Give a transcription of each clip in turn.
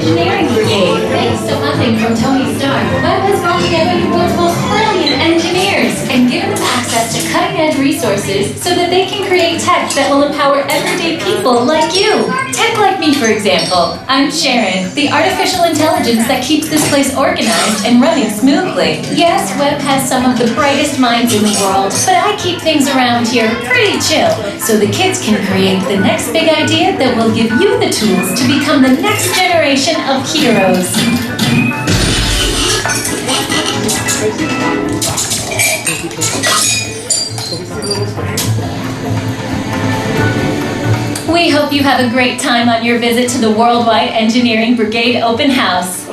Engineering Brigade. Thanks to funding from Tony Stark, WEB has brought together the world's most brilliant engineers and given them access to cutting-edge resources so that they can create tech that will empower everyday people like you. Tech like me, for example. I'm Sharon, the artificial intelligence that keeps this place organized and running smoothly. Yes, WEB has some of the brightest minds in the world, but I keep things around here pretty chill so the kids can create the next big idea that will give you the tools to become the next generation of heroes. We hope you have a great time on your visit to the Worldwide Engineering Brigade Open House.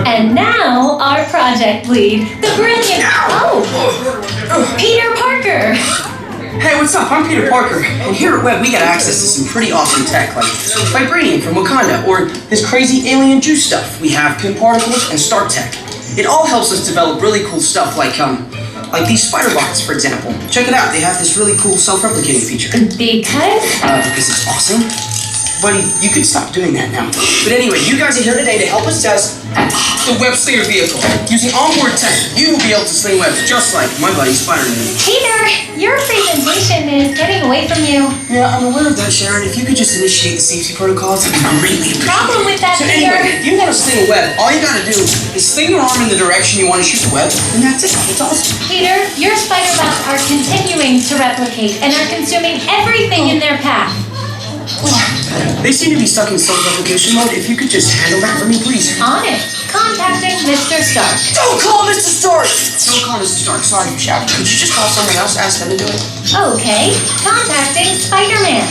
And now, our project lead, the brilliant... Oh! Peter Parker! Hey, what's up? I'm Peter Parker, and here at WEB we got access to some pretty awesome tech, like vibranium from Wakanda, or this crazy alien juice stuff. We have pin particles and Stark tech. It all helps us develop really cool stuff, like these spider bots, for example. Check it out, they have this really cool self-replicating feature. Because it's awesome. Buddy, you could stop doing that now. But anyway, you guys are here today to help us test the WEB Slinger vehicle. Using onboard tech, you will be able to sling webs just like my buddy Spider-Man. Peter, your presentation is getting away from you. Yeah, I'm aware of that, Sharon. If you could just initiate the safety protocols, I'd greatly appreciate it. Problem with that, So Peter. anyway, if you want to sling a web, all you gotta do is sling your arm in the direction you want to shoot the web, and that's it. It's awesome. Peter, your spider bots are continuing to replicate and are consuming everything in their path. They seem to be stuck in self-replication mode. If you could just handle that for me, please. On it. Contacting Mr. Stark. Don't call Mr. Stark! Don't call Mr. Stark. Sorry, you shouted. Could you just call someone else, ask them to do it? Okay. Contacting Spider-Man.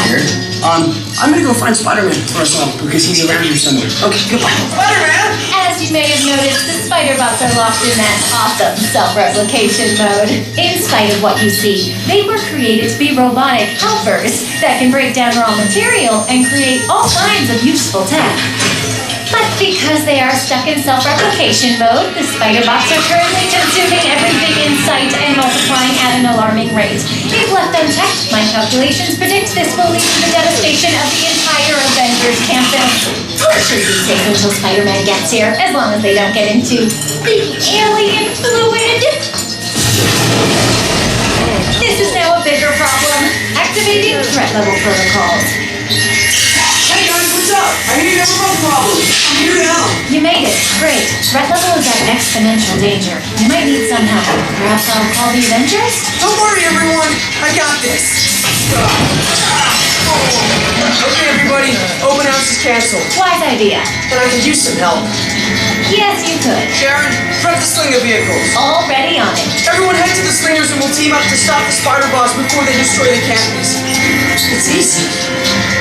Here. I'm gonna go find Spider-Man for myself because he's around here somewhere. Okay, goodbye. Spider-Man! As you may have noticed, the spider bots are locked in that awesome self-replication mode. In spite of what you see, they were created to be robotic helpers that can break down raw material and create all kinds of useful tech. But because they are stuck in self-replication mode, the spider bots are currently consuming everything in sight and multiplying at an alarming rate. If left unchecked, my calculations predict this will lead to the devastation of the entire Avengers Campus. I'll sure be safe until Spider-Man gets here, as long as they don't get into the alien fluid. This is now a bigger problem. Activating threat level protocols. Hey guys, what's up? I hear you have a bug problem. I'm here to help. You made it. Great. Threat level is at exponential danger. You might need some help. Perhaps I'll call the Avengers? Don't worry, everyone. I got this. Okay, everybody. Open house is canceled. Wise idea. And I could use some help. Yes, you could. Sharon, prep the Slinger vehicles. Already on it. Everyone head to the Slingers and we'll team up to stop the spider bots before they destroy the campus. It's easy.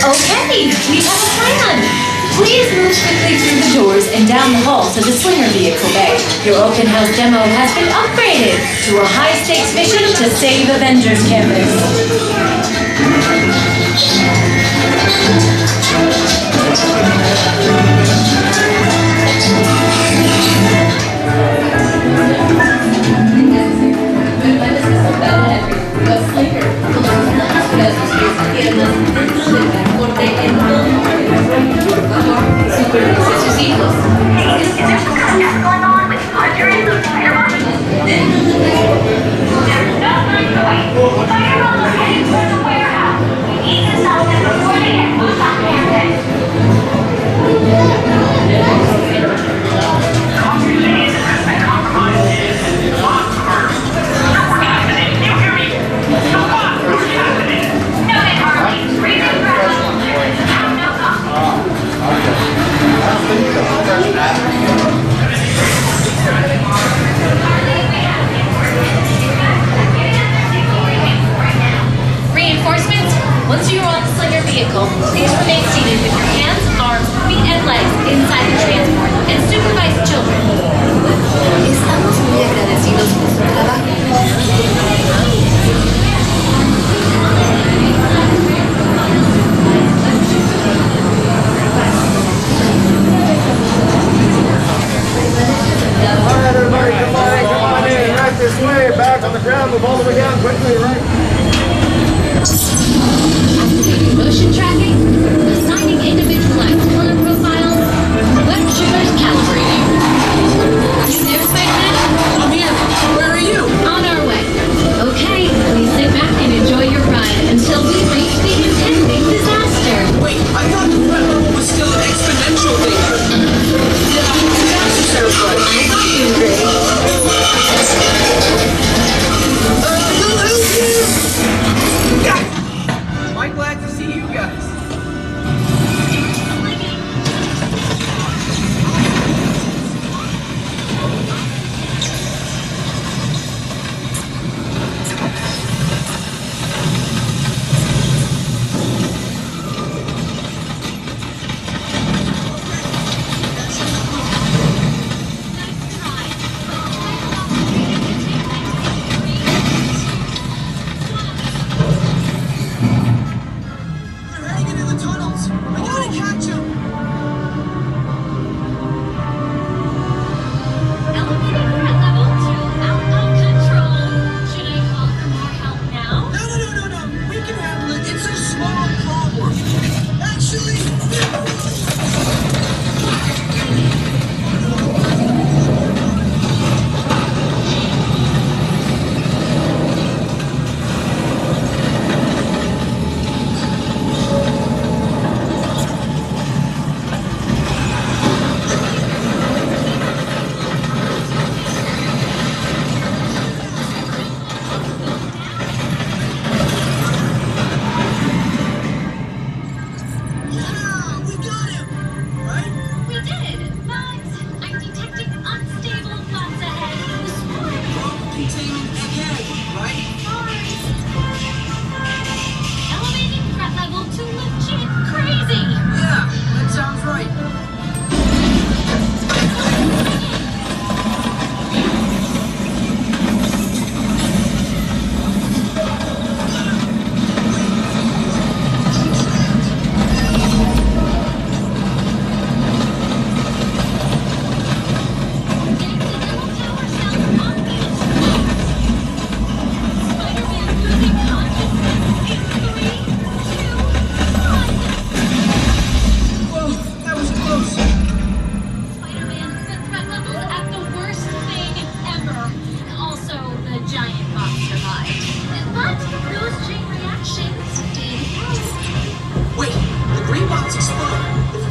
Okay, we have a plan. Please move quickly through the doors and down the hall to the Slinger vehicle bay. Your open house demo has been upgraded to a high-stakes mission to save Avengers Campus. Reinforcements, once you're on the Slinger vehicle, please remain seated with your hands, arms, feet, and legs inside the transport and supervise children. Estamos muy agradecidos por su trabajo. Alright, everybody, come on in, right this way, back on the ground, move all the way down quickly, right? glad to see you guys.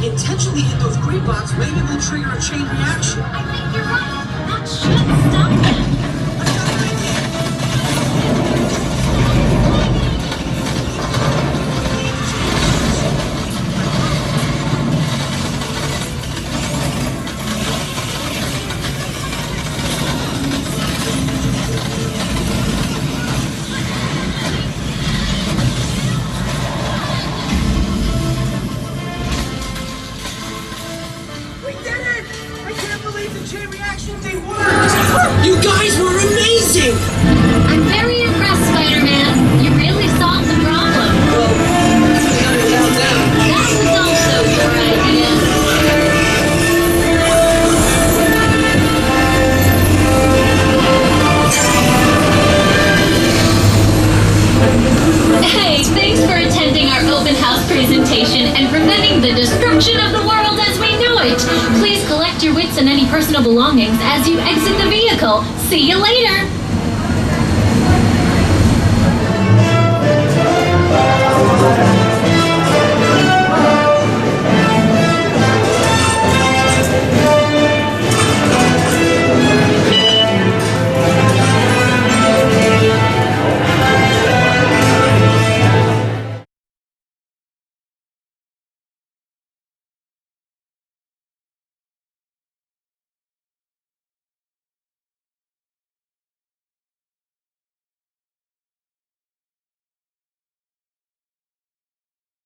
Intentionally hit those green bots, maybe we'll trigger a chain reaction. I think you're right. That should stop them. I've got an idea. You guys were amazing! I'm very impressed, Spider-Man. You really solved the problem. Well, without them. That was also your idea. Hey, thanks for attending our open house presentation and preventing the destruction of the world as we know it. Please collect your wits and any personal belongings as you exit the vehicle. See you later!